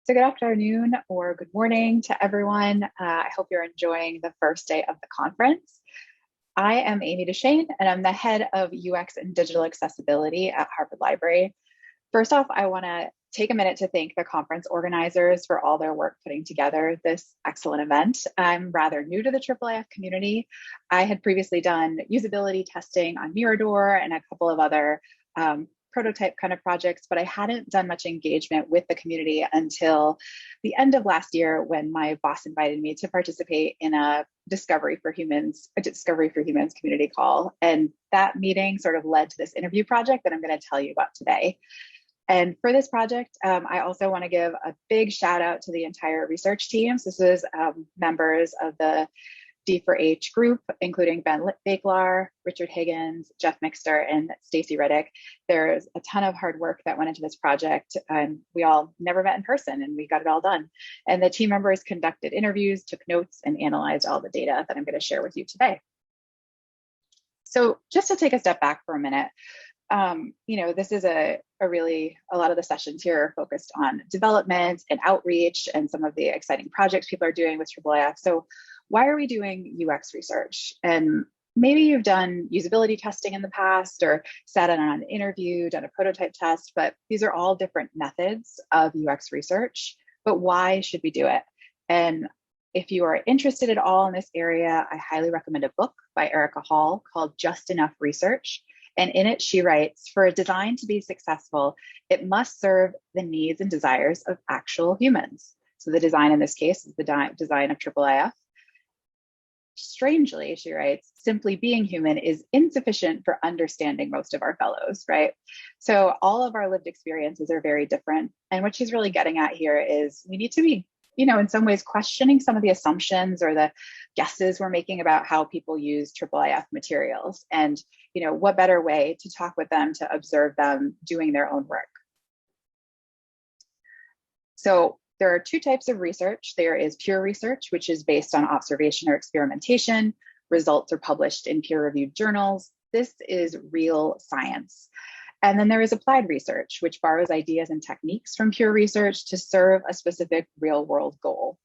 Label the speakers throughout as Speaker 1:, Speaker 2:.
Speaker 1: So good afternoon or good morning to everyone. I hope you're enjoying the first day of the conference. I am Amy Deshane, and I'm the head of UX and digital accessibility at Harvard Library. First off, I want to take a minute to thank the conference organizers for all their work putting together this excellent event. I'm rather new to the IIIF community. I had previously done usability testing on Mirador and a couple of other prototype kind of projects, but I hadn't done much engagement with the community until the end of last year when my boss invited me to participate in a Discovery for Humans community call. And that meeting sort of led to this interview project that I'm going to tell you about today. And for this project, I also want to give a big shout out to the entire research team. So this is members of the D4H group, including Ben Bakelar, Richard Higgins, Jeff Mixter, and Stacy Reddick. There's a ton of hard work that went into this project, and we all never met in person, and we got it all done. And the team members conducted interviews, took notes, and analyzed all the data that I'm going to share with you today. So just to take a step back for a minute, this is a lot of the sessions here are focused on development and outreach and some of the exciting projects people are doing with IIIF. So why are we doing UX research? And maybe you've done usability testing in the past or sat in on an interview, done a prototype test, but these are all different methods of UX research. But why should we do it? And if you are interested at all in this area, I highly recommend a book by Erica Hall called Just Enough Research. And in it, she writes, for a design to be successful, it must serve the needs and desires of actual humans. So the design in this case is the design of IIIF. Strangely, she writes, simply being human is insufficient for understanding most of our fellows, right? So all of our lived experiences are very different. And what she's really getting at here is we need to be, in some ways questioning some of the assumptions or the guesses we're making about how people use IIIF materials. And, what better way to talk with them to observe them doing their own work. So there are two types of research. There is pure research, which is based on observation or experimentation. Results are published in peer-reviewed journals. This is real science. And then there is applied research, which borrows ideas and techniques from pure research to serve a specific real-world goal.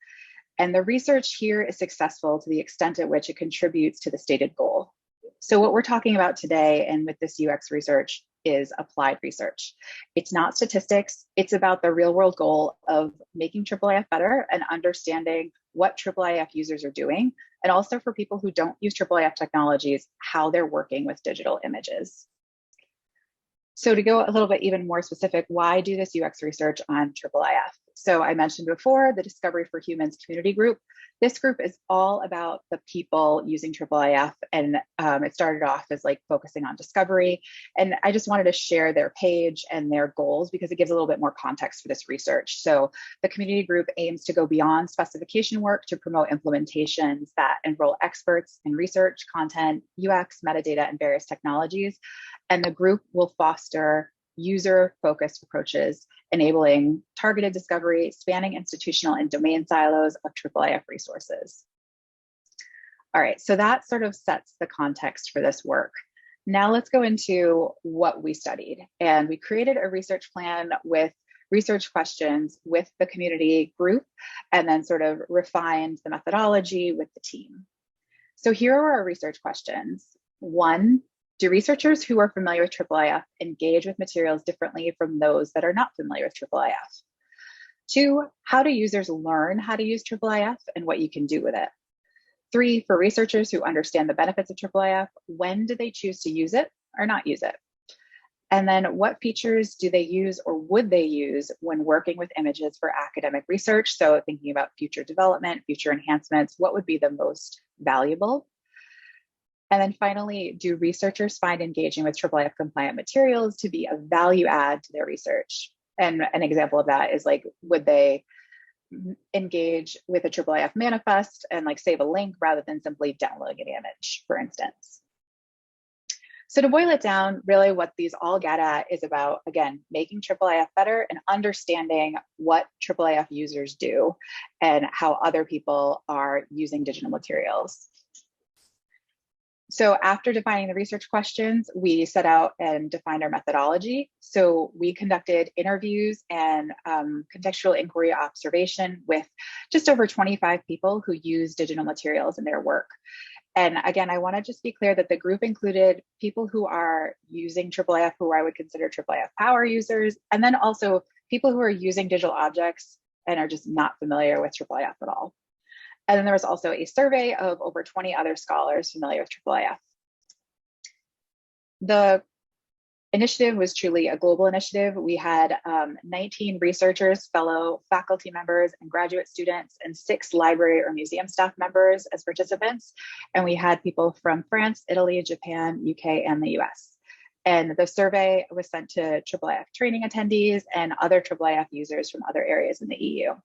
Speaker 1: And the research here is successful to the extent at which it contributes to the stated goal. So what we're talking about today and with this UX research is applied research. It's not statistics. It's about the real world goal of making IIIF better and understanding what IIIF users are doing, and also for people who don't use IIIF technologies, how they're working with digital images. So to go a little bit even more specific, why do this UX research on IIIF? So I mentioned before the Discovery for Humans community group. This group is all about the people using IIIF, and it started off as focusing on discovery. And I just wanted to share their page and their goals because it gives a little bit more context for this research. So the community group aims to go beyond specification work to promote implementations that enroll experts in research, content, UX, metadata, and various technologies. And the group will foster user-focused approaches, enabling targeted discovery, spanning institutional and domain silos of IIIF resources. All right, so that sort of sets the context for this work. Now let's go into what we studied. And we created a research plan with research questions with the community group, and then sort of refined the methodology with the team. So here are our research questions. 1, do researchers who are familiar with IIIF engage with materials differently from those that are not familiar with IIIF? 2, how do users learn how to use IIIF and what you can do with it? 3, for researchers who understand the benefits of IIIF, when do they choose to use it or not use it? And then what features do they use or would they use when working with images for academic research? So thinking about future development, future enhancements, what would be the most valuable? And then finally, do researchers find engaging with IIIF compliant materials to be a value add to their research? And an example of that is would they engage with a IIIF manifest and save a link rather than simply downloading an image, for instance? So to boil it down, really what these all get at is about, again, making IIIF better and understanding what IIIF users do and how other people are using digital materials. So after defining the research questions, we set out and defined our methodology. So we conducted interviews and contextual inquiry observation with just over 25 people who use digital materials in their work. And again, I want to just be clear that the group included people who are using IIIF, who I would consider IIIF power users, and then also people who are using digital objects and are just not familiar with IIIF at all. And then there was also a survey of over 20 other scholars familiar with IIIF. The initiative was truly a global initiative. We had 19 researchers, fellow faculty members, and graduate students, and 6 library or museum staff members as participants. And we had people from France, Italy, Japan, UK, and the US. And the survey was sent to IIIF training attendees and other IIIF users from other areas in the EU.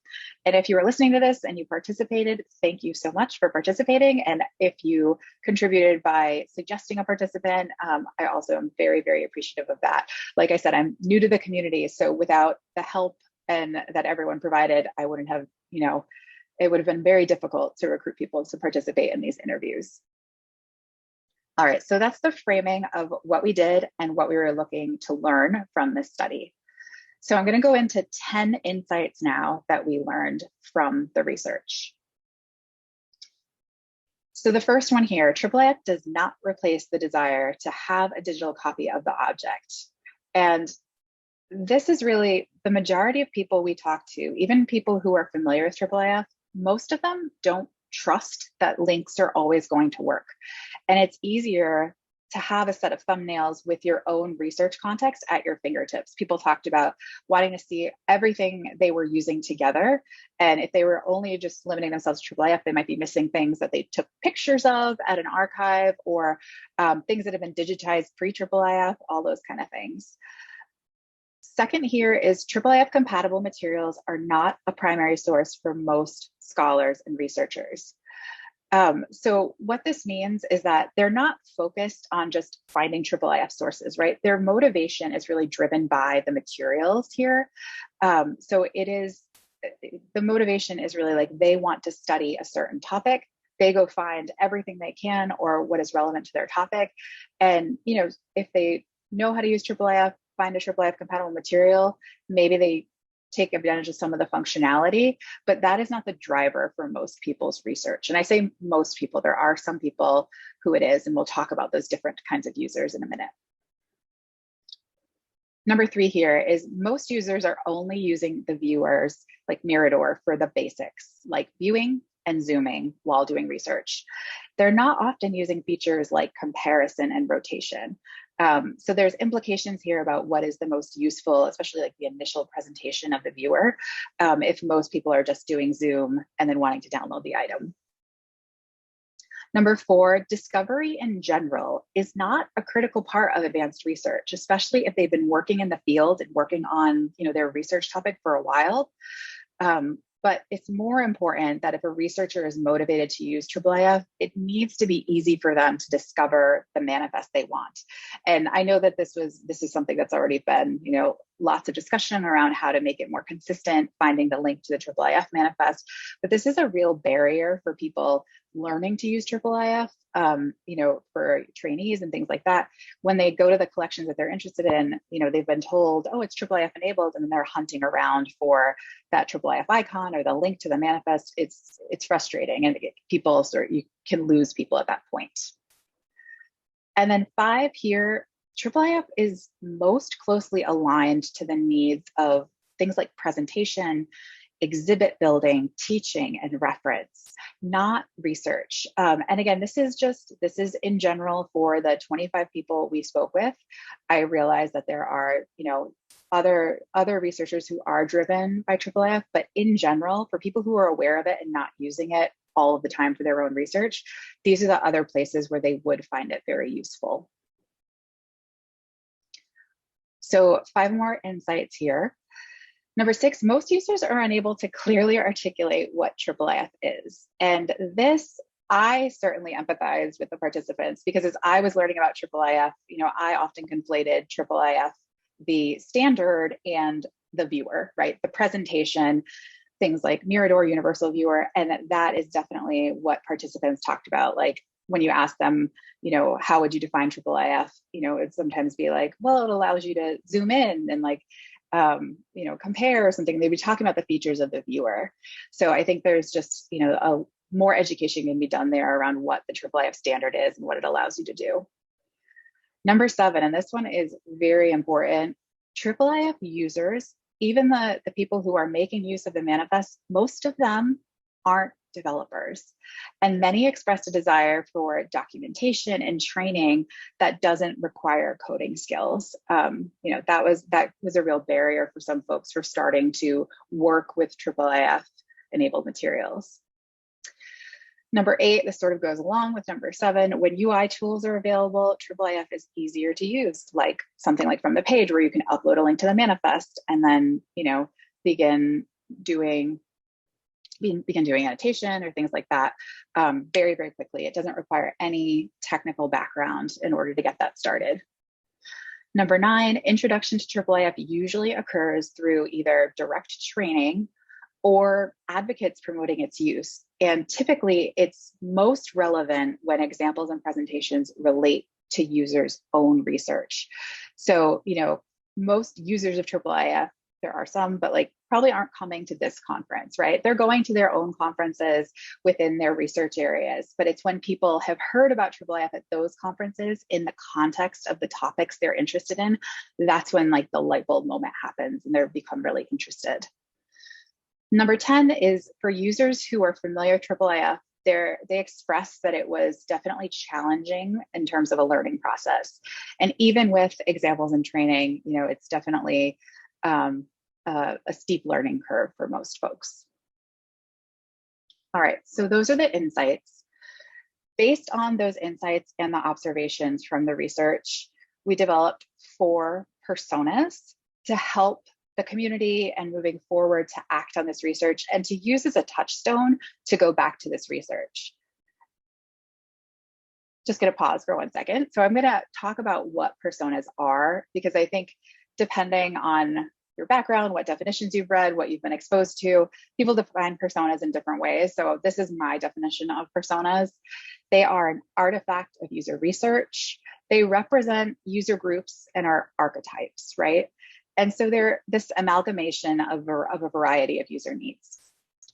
Speaker 1: And if you were listening to this and you participated, thank you so much for participating. And if you contributed by suggesting a participant, I also am very, very appreciative of that. Like I said, I'm new to the community, so without the help and that everyone provided, I wouldn't have, it would have been very difficult to recruit people to participate in these interviews. All right, so that's the framing of what we did and what we were looking to learn from this study. So I'm going to go into 10 insights now that we learned from the research. So the first one here, IIIF does not replace the desire to have a digital copy of the object. And this is really the majority of people we talk to, even people who are familiar with IIIF, most of them don't trust that links are always going to work. And it's easier to have a set of thumbnails with your own research context at your fingertips. People talked about wanting to see everything they were using together. And if they were only just limiting themselves to IIIF, they might be missing things that they took pictures of at an archive, or things that have been digitized pre-IIIF, all those kind of things. Second here is IIIF compatible materials are not a primary source for most scholars and researchers. So what this means is that they're not focused on just finding IIIF sources, right? Their motivation is really driven by the materials here. So it is, the motivation is really like they want to study a certain topic. They go find everything they can or what is relevant to their topic. And, if they know how to use IIIF, find a IIIF compatible material, maybe they take advantage of some of the functionality, but that is not the driver for most people's research. And I say most people, there are some people who it is, and we'll talk about those different kinds of users in a minute. Number 3 here is most users are only using the viewers like Mirador for the basics, like viewing and zooming while doing research. They're not often using features like comparison and rotation. So there's implications here about what is the most useful, especially like the initial presentation of the viewer, if most people are just doing Zoom and then wanting to download the item. Number 4, discovery in general is not a critical part of advanced research, especially if they've been working in the field and working on their research topic for a while. But it's more important that if a researcher is motivated to use IIIF, it needs to be easy for them to discover the manifest they want. And I know that this is something that's already been, lots of discussion around how to make it more consistent, finding the link to the IIIF manifest. But this is a real barrier for people learning to use IIIF, for trainees and things like that. When they go to the collections that they're interested in, they've been told, oh, it's IIIF enabled, and then they're hunting around for that IIIF icon or the link to the manifest. It's frustrating, and you can lose people at that point. And then 5 here, IIIF is most closely aligned to the needs of things like presentation, exhibit building, teaching, and reference, not research. And again, this is in general for the 25 people we spoke with. I realize that there are, other researchers who are driven by IIIF, but in general, for people who are aware of it and not using it all of the time for their own research, these are the other places where they would find it very useful. So 5 more insights here. Number 6, most users are unable to clearly articulate what IIIF is. And this, I certainly empathize with the participants, because as I was learning about IIIF, I often conflated IIIF, the standard, and the viewer, right? The presentation, things like Mirador, Universal Viewer, and that is definitely what participants talked about. Like, when you ask them, how would you define IIIF? It'd sometimes be like, well, it allows you to zoom in and like, compare or something. They'd be talking about the features of the viewer. So I think there's just, a more education can be done there around what the IIIF standard is and what it allows you to do. Number 7, and this one is very important, IIIF users, even the people who are making use of the manifest, most of them aren't developers. And many expressed a desire for documentation and training that doesn't require coding skills. That was a real barrier for some folks for starting to work with IIIF enabled materials. Number 8, this sort of goes along with number 7. When UI tools are available, IIIF is easier to use, like something like from the page where you can upload a link to the manifest and then, begin doing annotation or things like that very, very quickly. It doesn't require any technical background in order to get that started. Number 9, introduction to IIIF usually occurs through either direct training or advocates promoting its use. And typically it's most relevant when examples and presentations relate to users' own research. So, most users of IIIF, there are some, but like probably aren't coming to this conference, right? They're going to their own conferences within their research areas, but it's when people have heard about IIIF at those conferences in the context of the topics they're interested in, that's when like the light bulb moment happens and they become really interested. Number 10 is for users who are familiar with IIIF, they express that it was definitely challenging in terms of a learning process. And even with examples and training, it's definitely a steep learning curve for most folks. All right, so those are the insights. Based on those insights and the observations from the research, we developed 4 personas to help the community and moving forward to act on this research and to use as a touchstone to go back to this research. Just gonna pause for 1 second. So I'm gonna talk about what personas are, because I think depending on your background, what definitions you've read, what you've been exposed to, people define personas in different ways. So this is my definition of personas. They are an artifact of user research. They represent user groups and are archetypes, right? And so they're this amalgamation of a variety of user needs.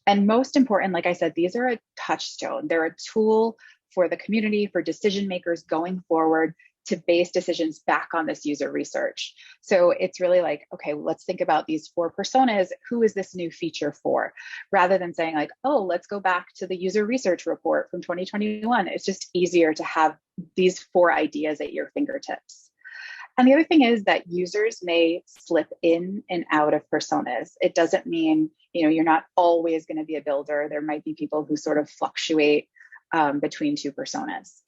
Speaker 1: And most important, like I said, these are a touchstone. They're a tool for the community, for decision makers going forward to base decisions back on this user research. So it's really like, okay, let's think about these 4 personas. Who is this new feature for? Rather than saying like, oh, let's go back to the user research report from 2021. It's just easier to have these 4 ideas at your fingertips. And the other thing is that users may slip in and out of personas. It doesn't mean, you're not always going to be a builder. There might be people who sort of fluctuate between 2 personas.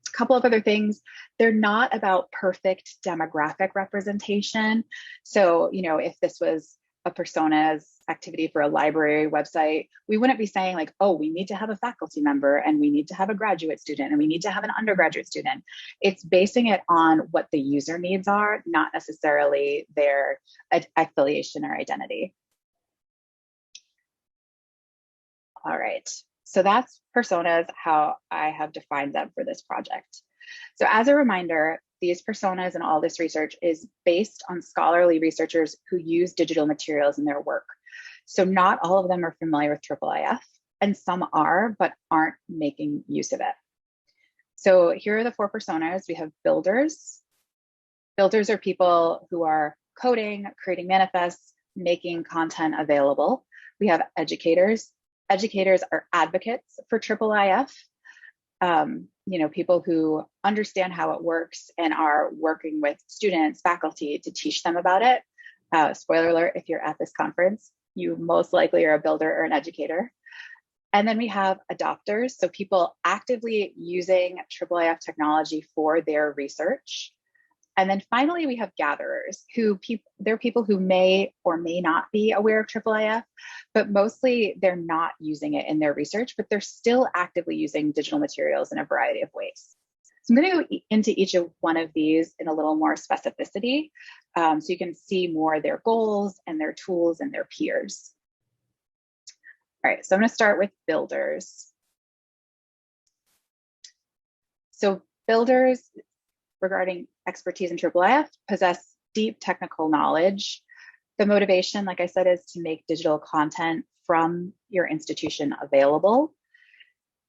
Speaker 1: A couple of other things, they're not about perfect demographic representation. So, if this was a personas activity for a library website, we wouldn't be saying like, oh, we need to have a faculty member and we need to have a graduate student and we need to have an undergraduate student. It's basing it on what the user needs are, not necessarily their affiliation or identity. All right, so that's personas, how I have defined them for this project. So as a reminder, these personas and all this research is based on scholarly researchers who use digital materials in their work. So not all of them are familiar with IIIF, and some are, but aren't making use of it. So here are the 4 personas. We have builders. Builders are people who are coding, creating manifests, making content available. We have educators. Educators are advocates for IIIF. People who understand how it works and are working with students, faculty to teach them about it. Spoiler alert, if you're at this conference, you most likely are a builder or an educator. And then we have adopters, so people actively using IIIF technology for their research. And then finally, we have gatherers, they're people who may or may not be aware of IIIF, but mostly they're not using it in their research, but they're still actively using digital materials in a variety of ways. So I'm going to go into each of one of these in a little more specificity, so you can see more their goals and their tools and their peers. All right, so I'm going to start with builders. So builders regarding expertise in IIIF possess deep technical knowledge. The motivation, like I said, is to make digital content from your institution available.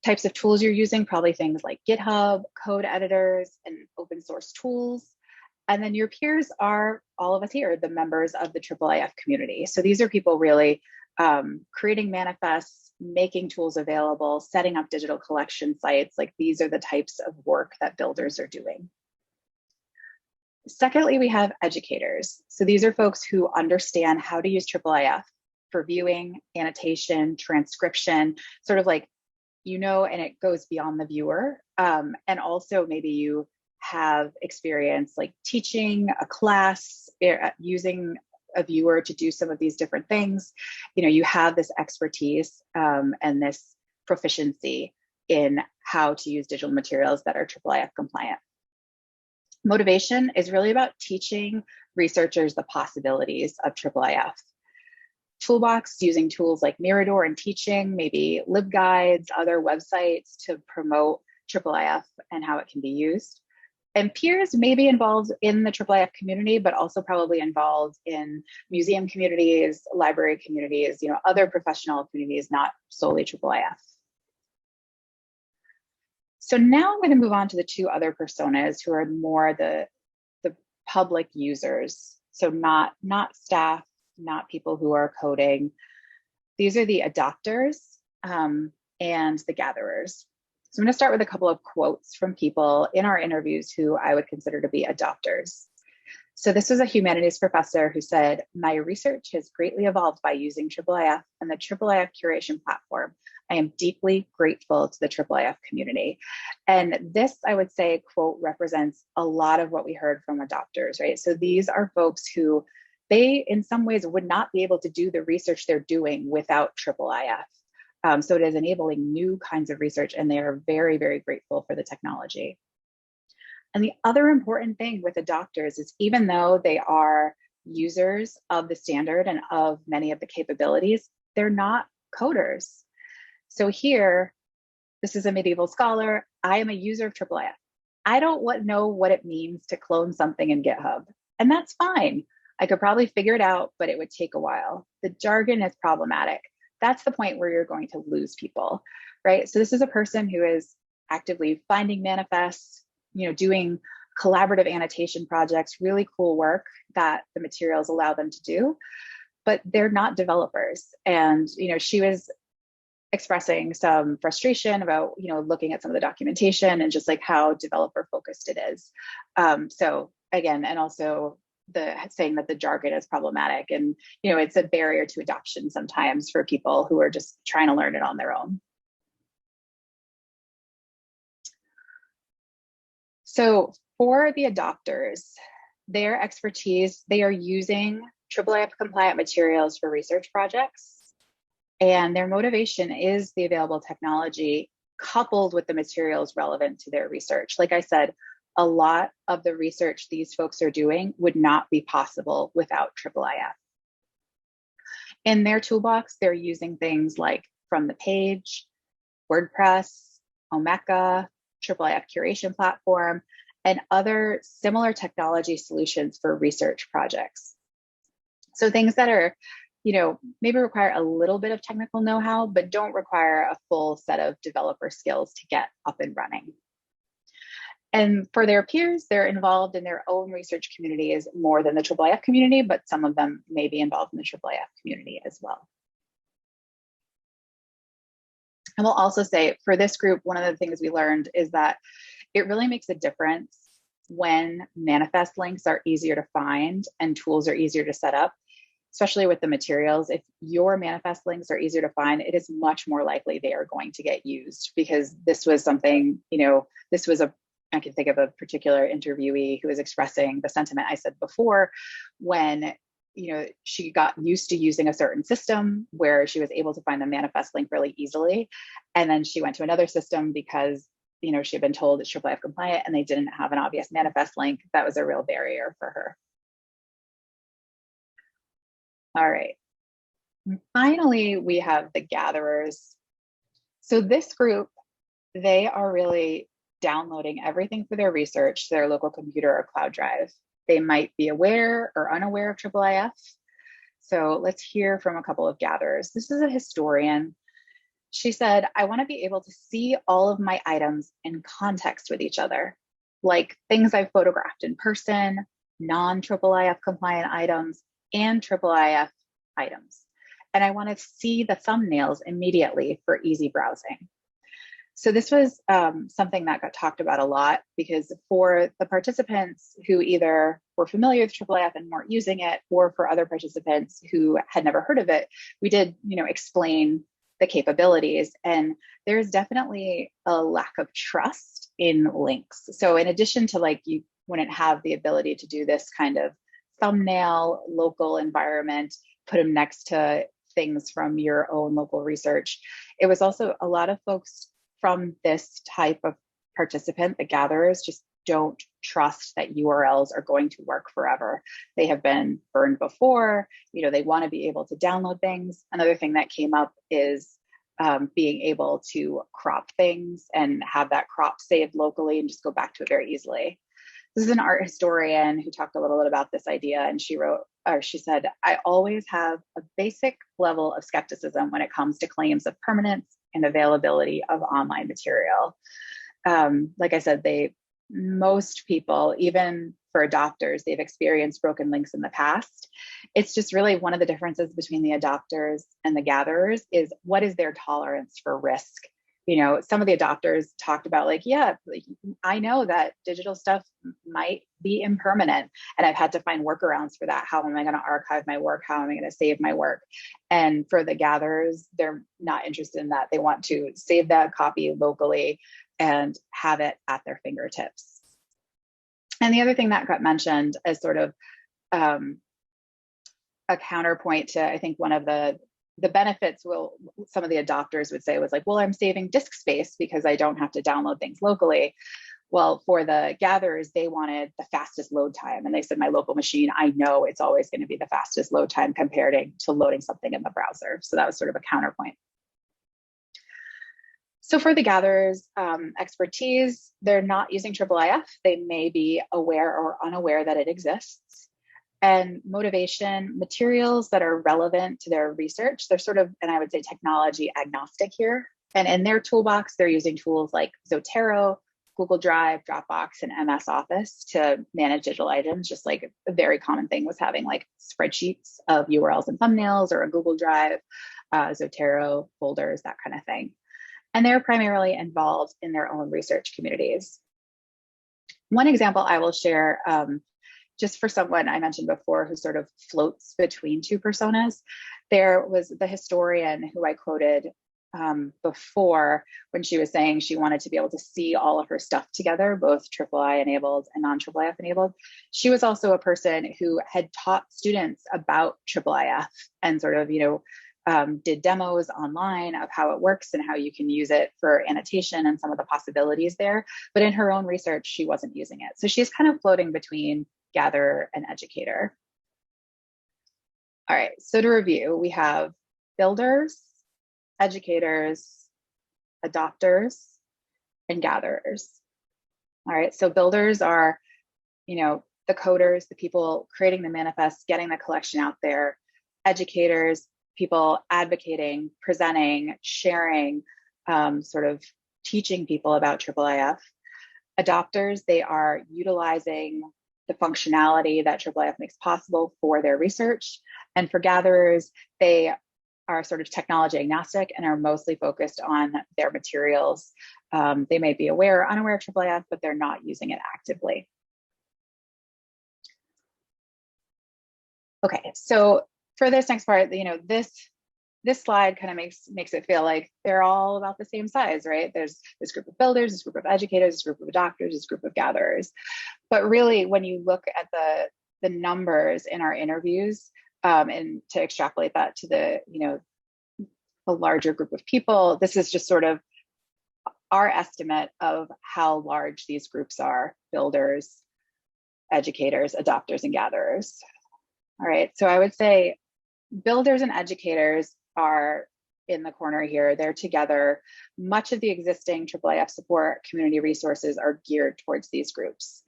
Speaker 1: Types of tools you're using, probably things like GitHub, code editors, and open source tools. And then your peers are all of us here, the members of the IIIF community. So these are people really creating manifests, making tools available, setting up digital collection sites. Like these are the types of work that builders are doing. Secondly, we have educators. So these are folks who understand how to use IIIF for viewing, annotation, transcription, sort of like, and it goes beyond the viewer. And also maybe you have experience like teaching a class, using a viewer to do some of these different things. You have this expertise and this proficiency in how to use digital materials that are IIIF compliant. Motivation is really about teaching researchers the possibilities of IIIF. Toolbox, using tools like Mirador and teaching, maybe LibGuides, other websites to promote IIIF and how it can be used. And peers may be involved in the IIIF community, but also probably involved in museum communities, library communities, other professional communities, not solely IIIF. So now I'm going to move on to the two other personas who are more the public users. So not staff, not people who are coding. These are the adopters and the gatherers. So I'm going to start with a couple of quotes from people in our interviews who I would consider to be adopters. So this was a humanities professor who said, "My research has greatly evolved by using IIIF and the IIIF curation platform. I am deeply grateful to the IIIF community." And this, I would say, quote, represents a lot of what we heard from adopters, right? So these are folks who they, in some ways, would not be able to do the research they're doing without IIIF. So it is enabling new kinds of research, and they are very, very grateful for the technology. And the other important thing with adopters is even though they are users of the standard and of many of the capabilities, they're not coders. So here, this is a medieval scholar. I am a user of IIIF. I don't know what it means to clone something in GitHub, and that's fine. I could probably figure it out, but it would take a while. The jargon is problematic. That's the point where you're going to lose people, right? So this is a person who is actively finding manifests, doing collaborative annotation projects, really cool work that the materials allow them to do, but they're not developers. And, she was expressing some frustration about, looking at some of the documentation and just like how developer focused it is. So again, and also saying that the jargon is problematic and, it's a barrier to adoption sometimes for people who are just trying to learn it on their own. So for the adopters, their expertise, they are using IIIF compliant materials for research projects. And their motivation is the available technology coupled with the materials relevant to their research. Like I said, a lot of the research these folks are doing would not be possible without IIIF. In their toolbox, they're using things like From the Page, WordPress, Omeka, IIIF curation platform, and other similar technology solutions for research projects. So things that are, maybe require a little bit of technical know-how, but don't require a full set of developer skills to get up and running. And for their peers, they're involved in their own research communities more than the IIIF community, but some of them may be involved in the IIIF community as well. And we'll also say for this group, one of the things we learned is that it really makes a difference when manifest links are easier to find and tools are easier to set up, especially with the materials. If your manifest links are easier to find, it is much more likely they are going to get used, because this was something, I can think of a particular interviewee who was expressing the sentiment I said before when, she got used to using a certain system where she was able to find the manifest link really easily. And then she went to another system because, she had been told it's IIIF compliant and they didn't have an obvious manifest link. That was a real barrier for her. All right. And finally, we have the gatherers. So this group, they are really downloading everything for their research to their local computer or cloud drive. They might be aware or unaware of IIIF. So let's hear from a couple of gatherers. This is a historian. She said, I want to be able to see all of my items in context with each other, like things I've photographed in person, non-IIIF compliant items, and IIIF items. And I want to see the thumbnails immediately for easy browsing. So this was something that got talked about a lot, because for the participants who either were familiar with IIIF and weren't using it, or for other participants who had never heard of it, we did, explain the capabilities. And there's definitely a lack of trust in links. So in addition to you wouldn't have the ability to do this kind of thumbnail, local environment, put them next to things from your own local research. It was also a lot of folks from this type of participant, the gatherers, just don't trust that URLs are going to work forever. They have been burned before, they want to be able to download things. Another thing that came up is being able to crop things and have that crop saved locally and just go back to it very easily. This is an art historian who talked a little bit about this idea, and she said, I always have a basic level of skepticism when it comes to claims of permanence and availability of online material. Like I said, most people, even for adopters, they've experienced broken links in the past. It's just really one of the differences between the adopters and the gatherers is what is their tolerance for risk. Some of the adopters talked about I know that digital stuff might be impermanent, and I've had to find workarounds for that. How am I going to archive my work? How am I going to save my work? And for the gatherers, they're not interested in that. They want to save that copy locally and have it at their fingertips. And the other thing that got mentioned as sort of a counterpoint to, I think, one of the benefits some of the adopters would say was well, I'm saving disk space because I don't have to download things locally. Well, for the gatherers, they wanted the fastest load time. And they said, my local machine, I know it's always going to be the fastest load time compared to loading something in the browser. So that was sort of a counterpoint. So for the gatherers' expertise, they're not using IIIF. They may be aware or unaware that it exists. And motivation, materials that are relevant to their research, they're sort of, and I would say technology agnostic here. And in their toolbox, they're using tools like Zotero, Google Drive, Dropbox, and MS Office to manage digital items. Just like a very common thing was having spreadsheets of URLs and thumbnails, or a Google Drive, Zotero folders, that kind of thing. And they're primarily involved in their own research communities. One example I will share, just for someone I mentioned before who sort of floats between two personas, there was the historian who I quoted before, when she was saying she wanted to be able to see all of her stuff together, both III enabled and non-IIIF enabled. She was also a person who had taught students about IIIF and sort of, did demos online of how it works and how you can use it for annotation and some of the possibilities there. But in her own research, she wasn't using it. So she's kind of floating between gatherer and educator. All right, so to review, we have builders, educators, adopters, and gatherers. All right, so builders are, the coders, the people creating the manifest, getting the collection out there. Educators, people advocating, presenting, sharing, sort of teaching people about IIIF. Adopters, they are utilizing the functionality that IIIF makes possible for their research. And for gatherers, they are sort of technology agnostic and are mostly focused on their materials. They may be aware or unaware of IIIF, but they're not using it actively. Okay, so for this next part, this slide kind of makes it feel like they're all about the same size, right? There's this group of builders, this group of educators, this group of adopters, this group of gatherers. But really, when you look at the numbers in our interviews, and to extrapolate that to a larger group of people, this is just sort of our estimate of how large these groups are: builders, educators, adopters, and gatherers. All right, so I would say builders and educators are in the corner here. They're together. Much of the existing IIIF support community resources are geared towards these groups.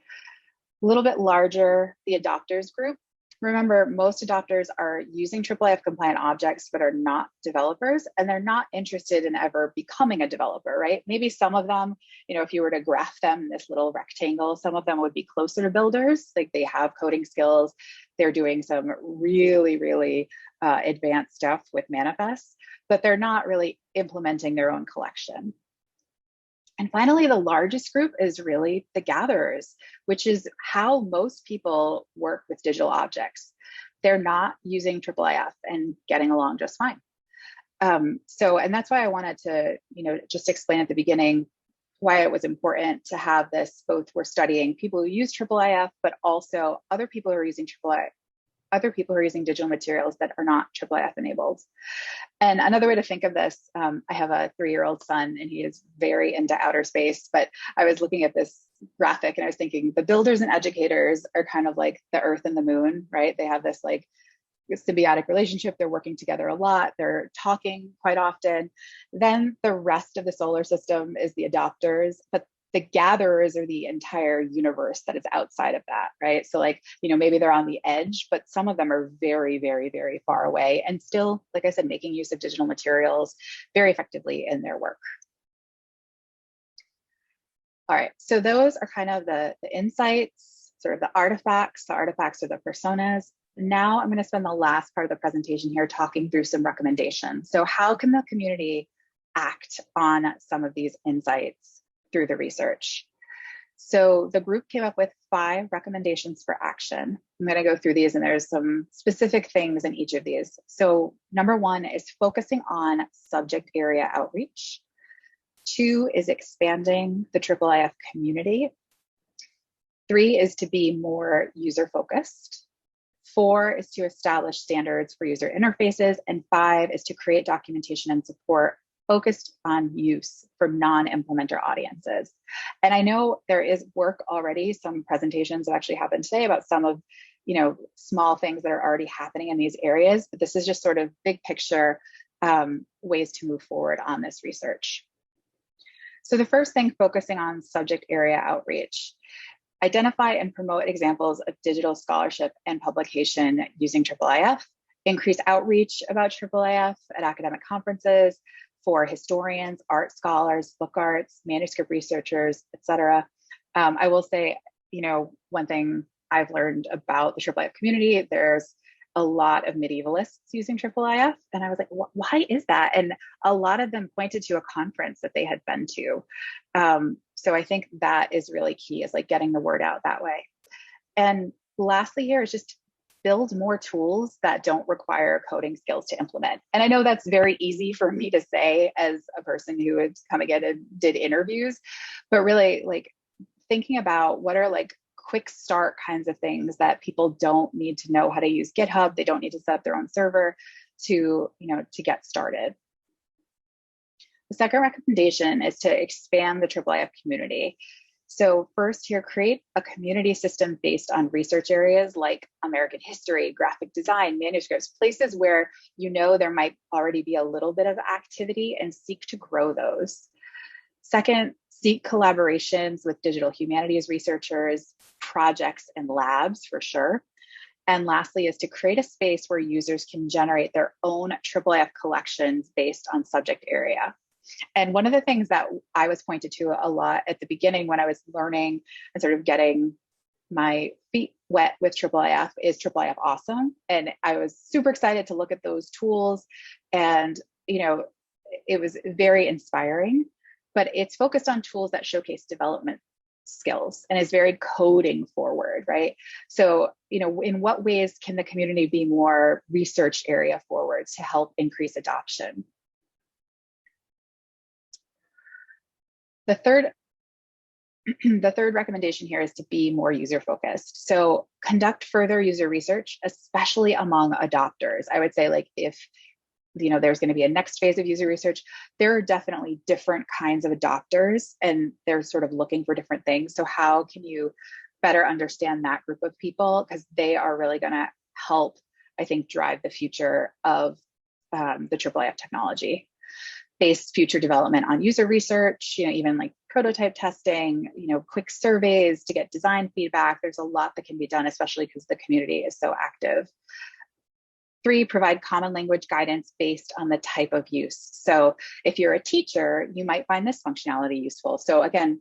Speaker 1: A little bit larger, the adopters group. Remember, most adopters are using IIIF compliant objects, but are not developers, and they're not interested in ever becoming a developer, right? Maybe some of them, if you were to graph them in this little rectangle, some of them would be closer to builders, like they have coding skills. They're doing some really, really advanced stuff with manifests, but they're not really implementing their own collection. And finally, the largest group is really the gatherers, which is how most people work with digital objects. They're not using IIIF and getting along just fine. And that's why I wanted to, just explain at the beginning why it was important to have this. Both we're studying people who use IIIF, but also other people who are using IIIF, other people who are using digital materials that are not IIIF enabled. And another way to think of this, I have a 3-year-old son and he is very into outer space, but I was looking at this graphic and I was thinking the builders and educators are kind of like the Earth and the moon, right? They have this like symbiotic relationship. They're working together a lot. They're talking quite often. Then the rest of the solar system is the adopters, but the gatherers are the entire universe that is outside of that, right? So like, maybe they're on the edge, but some of them are very, very, very far away and still, like I said, making use of digital materials very effectively in their work. All right, so those are kind of the insights, sort of the artifacts. The artifacts are the personas. Now I'm going to spend the last part of the presentation here talking through some recommendations. So how can the community act on some of these insights through the research? So the group came up with 5 recommendations for action. I'm going to go through these and there's some specific things in each of these. So number 1 is focusing on subject area outreach. 2 is expanding the IIIF community. 3 is to be more user-focused. 4 is to establish standards for user interfaces. And 5 is to create documentation and support focused on use for non-implementer audiences. And I know there is work already, some presentations have actually happened today about some of, small things that are already happening in these areas, but this is just sort of big picture ways to move forward on this research. So the first thing, focusing on subject area outreach. Identify and promote examples of digital scholarship and publication using IIIF. Increase outreach about IIIF at academic conferences for historians, art scholars, book arts, manuscript researchers, etc. I will say, one thing I've learned about the IIIF community, there's a lot of medievalists using IIIF. And I was like, why is that? And a lot of them pointed to a conference that they had been to. So I think that is really key, is like getting the word out that way. And lastly here is just build more tools that don't require coding skills to implement. And I know that's very easy for me to say as a person who has come again and did interviews, but really like thinking about what are like quick start kinds of things that people don't need to know how to use GitHub. They don't need to set up their own server to get started. The second recommendation is to expand the IIIF community. So first here, create a community system based on research areas like American history, graphic design, manuscripts, places where there might already be a little bit of activity, and seek to grow those. Second, seek collaborations with digital humanities researchers, projects, and labs for sure. And lastly is to create a space where users can generate their own IIIF collections based on subject area. And one of the things that I was pointed to a lot at the beginning when I was learning and sort of getting my feet wet with IIIF is IIIF Awesome. And I was super excited to look at those tools. And, it was very inspiring, but it's focused on tools that showcase development skills and is very coding forward, right? So, in what ways can the community be more research area forward to help increase adoption? The third recommendation here is to be more user-focused. So conduct further user research, especially among adopters. I would say like if there's going to be a next phase of user research, there are definitely different kinds of adopters and they're sort of looking for different things. So how can you better understand that group of people? Because they are really going to help, I think, drive the future of the IIIF technology. base future development on user research, even like prototype testing, quick surveys to get design feedback. There's a lot that can be done, especially because the community is so active. 3, provide common language guidance based on the type of use. So if you're a teacher, you might find this functionality useful. So again,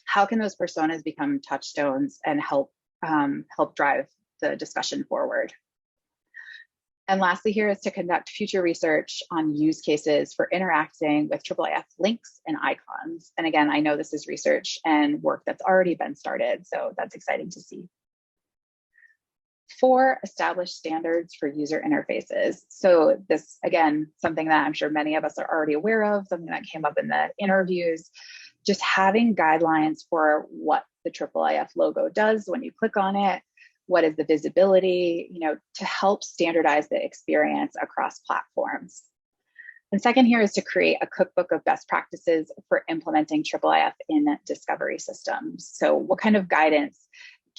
Speaker 1: how can those personas become touchstones and help drive the discussion forward? And lastly here is to conduct future research on use cases for interacting with IIIF links and icons. And again, I know this is research and work that's already been started, so that's exciting to see. 4, establish standards for user interfaces. So this, again, something that I'm sure many of us are already aware of, something that came up in the interviews, just having guidelines for what the IIIF logo does when you click on it, what is the visibility, to help standardize the experience across platforms. And second here is to create a cookbook of best practices for implementing IIIF in discovery systems. So what kind of guidance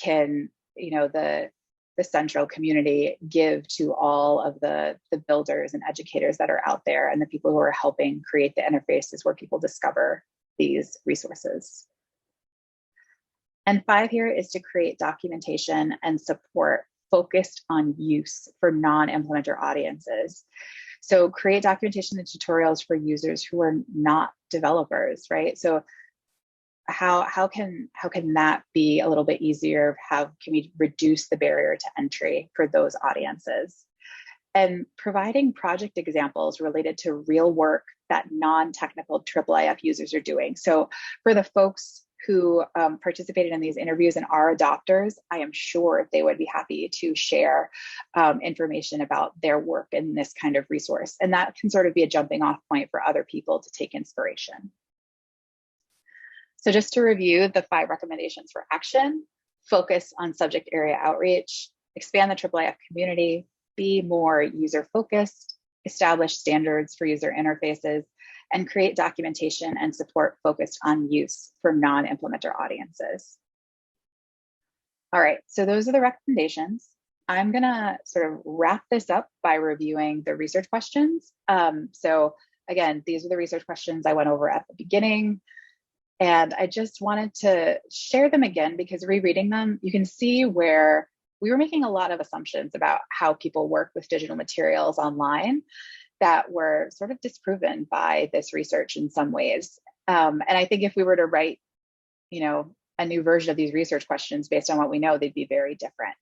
Speaker 1: can, the central community give to all of the builders and educators that are out there and the people who are helping create the interfaces where people discover these resources. And 5 here is to create documentation and support focused on use for non-implementer audiences. So create documentation and tutorials for users who are not developers, right? So how can that be a little bit easier? How can we reduce the barrier to entry for those audiences? And providing project examples related to real work that non-technical IIIF users are doing. So for the folks who participated in these interviews and are adopters, I am sure they would be happy to share information about their work in this kind of resource. And that can sort of be a jumping off point for other people to take inspiration. So just to review the 5 recommendations for action: focus on subject area outreach, expand the IIIF community, be more user-focused, establish standards for user interfaces, and create documentation and support focused on use for non-implementer audiences. All right, so those are the recommendations. I'm gonna sort of wrap this up by reviewing the research questions. So again, these are the research questions I went over at the beginning. And I just wanted to share them again because rereading them, you can see where we were making a lot of assumptions about how people work with digital materials online that were sort of disproven by this research in some ways. And I think if we were to write, a new version of these research questions based on what we know, they'd be very different.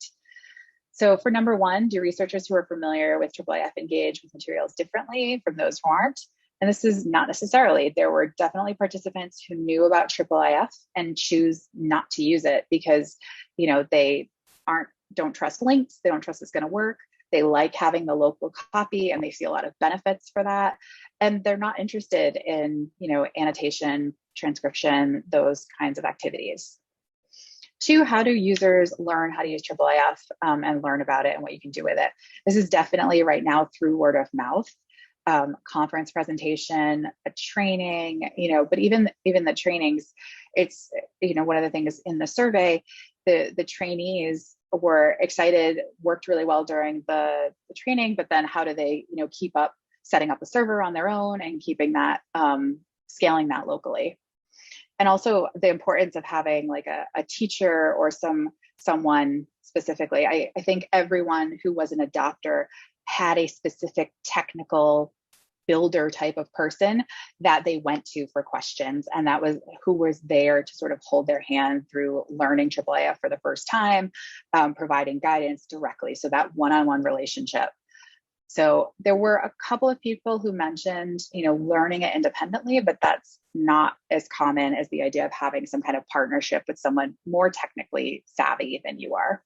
Speaker 1: So for number 1, do researchers who are familiar with IIIF engage with materials differently from those who aren't? And this is not necessarily. There were definitely participants who knew about IIIF and choose not to use it because, they don't trust links. They don't trust it's going to work. They like having the local copy and they see a lot of benefits for that. And they're not interested in, annotation, transcription, those kinds of activities. 2, how do users learn how to use IIIF and learn about it and what you can do with it? This is definitely right now through word of mouth. Conference presentation, a training, but even the trainings, it's, one of the things in the survey, the trainees were excited, worked really well during the training, but then how do they, keep up setting up a server on their own and keeping that, scaling that locally? And also the importance of having like a teacher or someone specifically. I think everyone who was an adopter had a specific technical builder type of person that they went to for questions. And that was who was there to sort of hold their hand through learning IIIF for the first time, providing guidance directly. So that one-on-one relationship. So there were a couple of people who mentioned, learning it independently, but that's not as common as the idea of having some kind of partnership with someone more technically savvy than you are.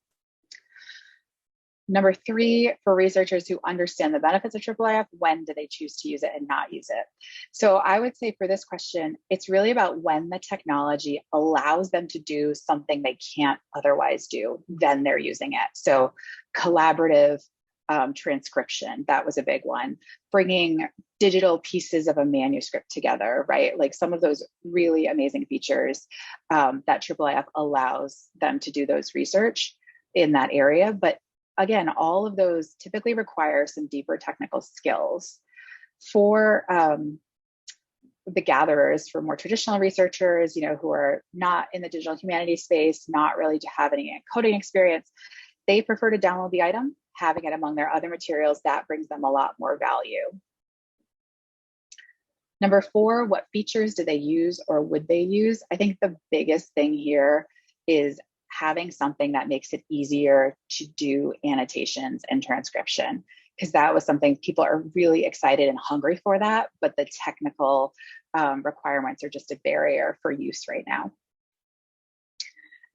Speaker 1: Number 3, for researchers who understand the benefits of IIIF, when do they choose to use it and not use it? So I would say for this question, it's really about when the technology allows them to do something they can't otherwise do, then they're using it. So collaborative transcription, that was a big one. Bringing digital pieces of a manuscript together, right? Like some of those really amazing features that IIIF allows them to do those research in that area. But again, all of those typically require some deeper technical skills. For the gatherers, for more traditional researchers, who are not in the digital humanities space, not really to have any coding experience, they prefer to download the item, having it among their other materials. That brings them a lot more value. Number 4, what features do they use or would they use? I think the biggest thing here is having something that makes it easier to do annotations and transcription, because that was something people are really excited and hungry for that, but the technical requirements are just a barrier for use right now.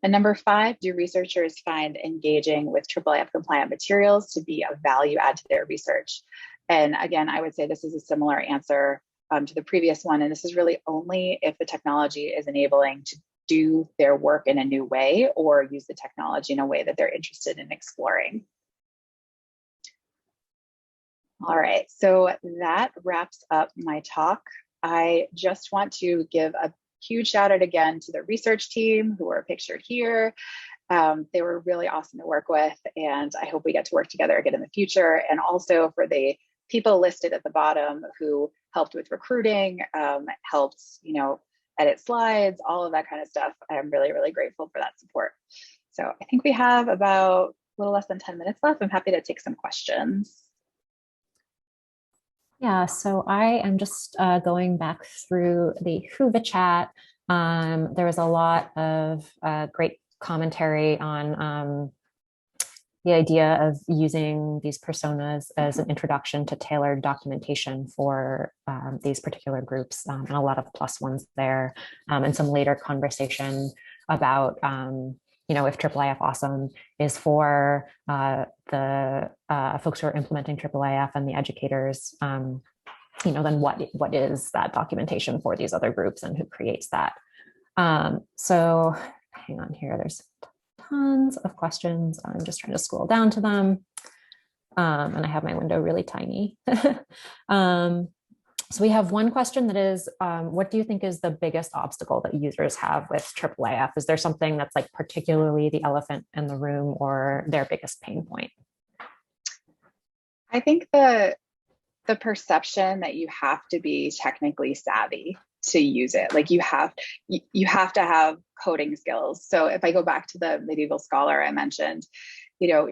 Speaker 1: And number 5, do researchers find engaging with IIIF compliant materials to be a value add to their research? And again, I would say this is a similar answer to the previous one. And this is really only if the technology is enabling to do their work in a new way or use the technology in a way that they're interested in exploring. All right, so that wraps up my talk. I just want to give a huge shout out again to the research team who are pictured here. They were really awesome to work with, and I hope we get to work together again in the future. And also for the people listed at the bottom who helped with recruiting, helped, edit slides, all of that kind of stuff. I'm really, really grateful for that support. So I think we have about a little less than 10 minutes left. I'm happy to take some questions.
Speaker 2: Yeah, so I am just going back through the Whova chat. There was a lot of great commentary on the idea of using these personas as an introduction to tailored documentation for these particular groups, and a lot of plus ones there, and some later conversation about if IIIF Awesome is for the folks who are implementing IIIF and the educators, then what is that documentation for these other groups and who creates that? So hang on here, there's tons of questions. I'm just trying to scroll down to them. And I have my window really tiny. So we have one question that is, what do you think is the biggest obstacle that users have with IIIF? Is there something that's like particularly the elephant in the room or their biggest pain point?
Speaker 1: I think the perception that you have to be technically savvy to use it. Like you have to have coding skills. So if I go back to the medieval scholar I mentioned,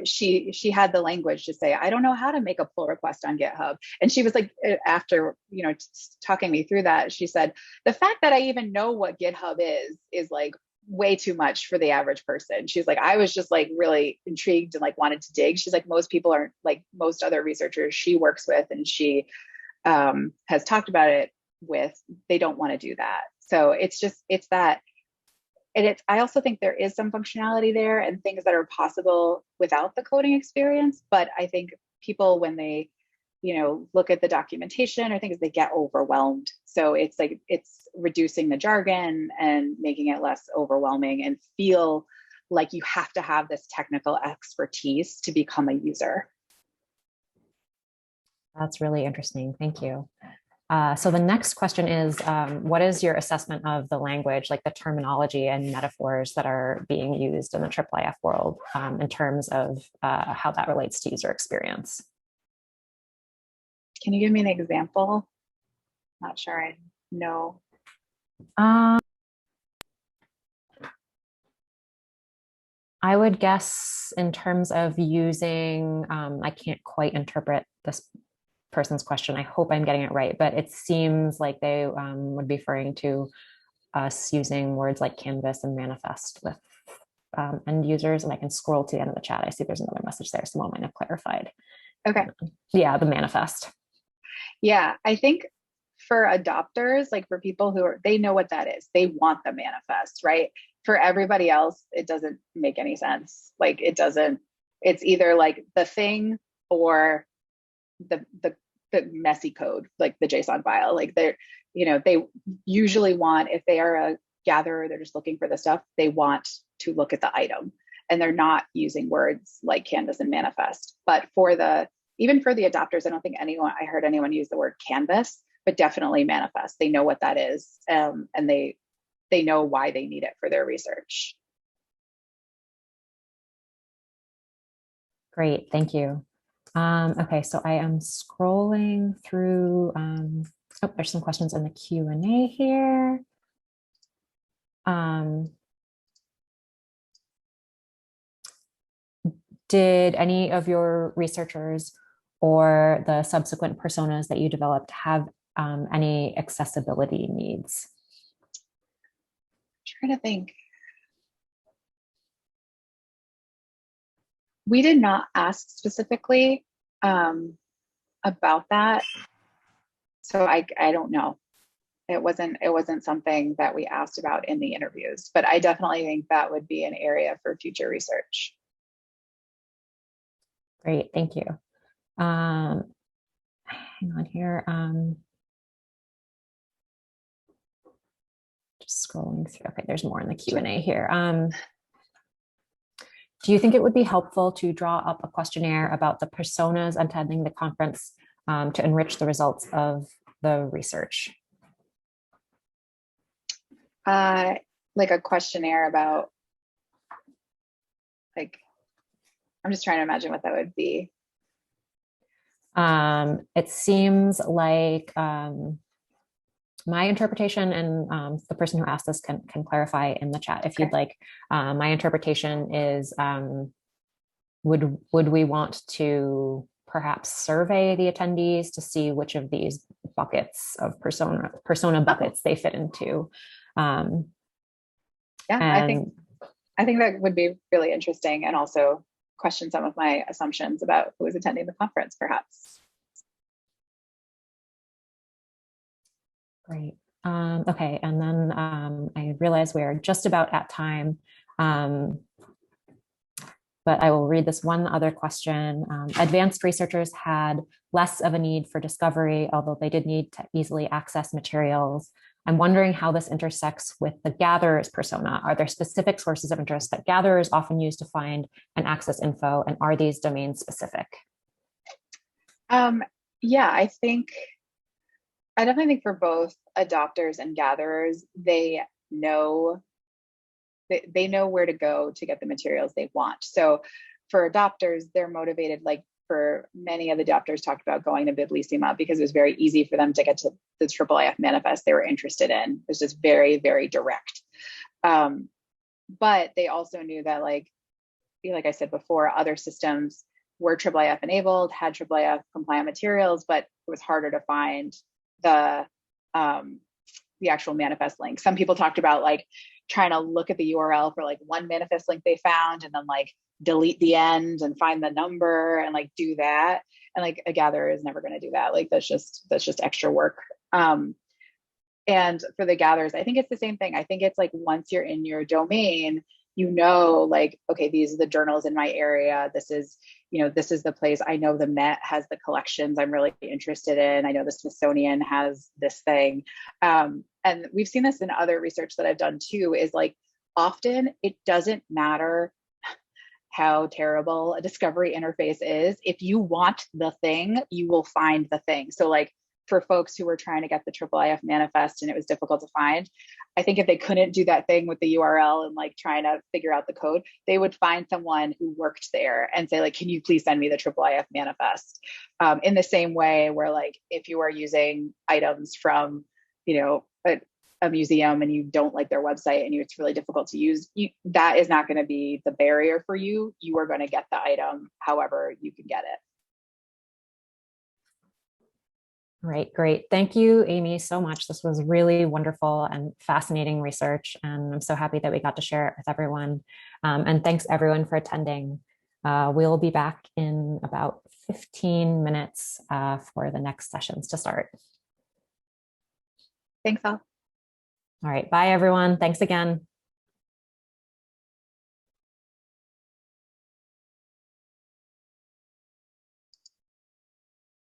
Speaker 1: she had the language to say, I don't know how to make a pull request on GitHub. And she was like, after, talking me through that, she said, the fact that I even know what GitHub is like way too much for the average person. She's like, I was just like really intrigued and like wanted to dig. She's like, most people aren't like most other researchers she works with and she has talked about it with, they don't want to do that. So it's that. And I also think there is some functionality there and things that are possible without the coding experience. But I think people, when they, look at the documentation or things, they get overwhelmed. So it's like, it's reducing the jargon and making it less overwhelming and feel like you have to have this technical expertise to become a user.
Speaker 2: That's really interesting. Thank you. So the next question is, what is your assessment of the language, like the terminology and metaphors that are being used in the IIIF world in terms of how that relates to user experience?
Speaker 1: Can you give me an example? Not sure I know.
Speaker 2: I would guess in terms of using, I can't quite interpret this person's question. I hope I'm getting it right, but it seems like they would be referring to us using words like canvas and manifest with end users. And I can scroll to the end of the chat. I see there's another message there. Someone might have clarified.
Speaker 1: Okay.
Speaker 2: Yeah, the manifest.
Speaker 1: Yeah, I think for adopters, like for people they know what that is. They want the manifest, right? For everybody else, it doesn't make any sense. Like it's either like the thing or the messy code, like the JSON file. Like they usually want, if they are a gatherer, they're just looking for the stuff, they want to look at the item. And they're not using words like canvas and manifest. But even for the adopters, I don't think I heard anyone use the word canvas, but definitely manifest. They know what that is, and they know why they need it for their research.
Speaker 2: Great, thank you. Okay, so I am scrolling through. Oh, there's some questions in the Q&A here. Did any of your researchers or the subsequent personas that you developed have any accessibility needs?
Speaker 1: I'm trying to think. We did not ask specifically about that, so I don't know. It wasn't something that we asked about in the interviews, but I definitely think that would be an area for future research.
Speaker 2: Great, thank you. Hang on here. Just scrolling through. Okay, there's more in the Q&A here. Do you think it would be helpful to draw up a questionnaire about the personas attending the conference to enrich the results of the research?
Speaker 1: Like a questionnaire about, like, I'm just trying to imagine what that would be.
Speaker 2: It seems like my interpretation, and the person who asked this can clarify in the chat if you'd like. My interpretation is, would we want to perhaps survey the attendees to see which of these buckets of persona buckets they fit into?
Speaker 1: Yeah, I think that would be really interesting, and also question some of my assumptions about who is attending the conference, perhaps.
Speaker 2: Great. Okay, and then I realize we're just about at time, but I will read this one other question. Advanced researchers had less of a need for discovery, although they did need to easily access materials. I'm wondering how this intersects with the gatherer's persona. Are there specific sources of interest that gatherers often use to find and access info, and are these domain specific?
Speaker 1: Yeah, I definitely think for both adopters and gatherers, they know where to go to get the materials they want. So for adopters, they're motivated, like for many of the adopters talked about going to Biblissima because it was very easy for them to get to the IIIF manifest they were interested in. It was just very, very direct. But they also knew that, like I said before, other systems were IIIF enabled, had IIIF compliant materials, but it was harder to find the actual manifest link. Some people talked about like trying to look at the URL for like one manifest link they found and then like delete the end and find the number and like do that. And like a gatherer is never going to do that. Like that's just extra work. And for the gatherers, I think it's the same thing. I think it's like once you're in your domain, you know, like, okay, these are the journals in my area. This is the place. I know the Met has the collections I'm really interested in. I know the Smithsonian has this thing. And we've seen this in other research that I've done too, is like often it doesn't matter how terrible a discovery interface is. If you want the thing, you will find the thing. So like for folks who were trying to get the IIIF manifest and it was difficult to find, I think if they couldn't do that thing with the URL and like trying to figure out the code, they would find someone who worked there and say like, can you please send me the IIIF manifest? In the same way where like, if you are using items from, a museum and you don't like their website and it's really difficult to use, that is not going to be the barrier for you. You are going to get the item however you can get it.
Speaker 2: Right, great. Thank you, Amy, so much. This was really wonderful and fascinating research, and I'm so happy that we got to share it with everyone. And thanks everyone for attending. We'll be back in about 15 minutes for the next sessions to start.
Speaker 1: Thanks all.
Speaker 2: All right, bye everyone. Thanks again.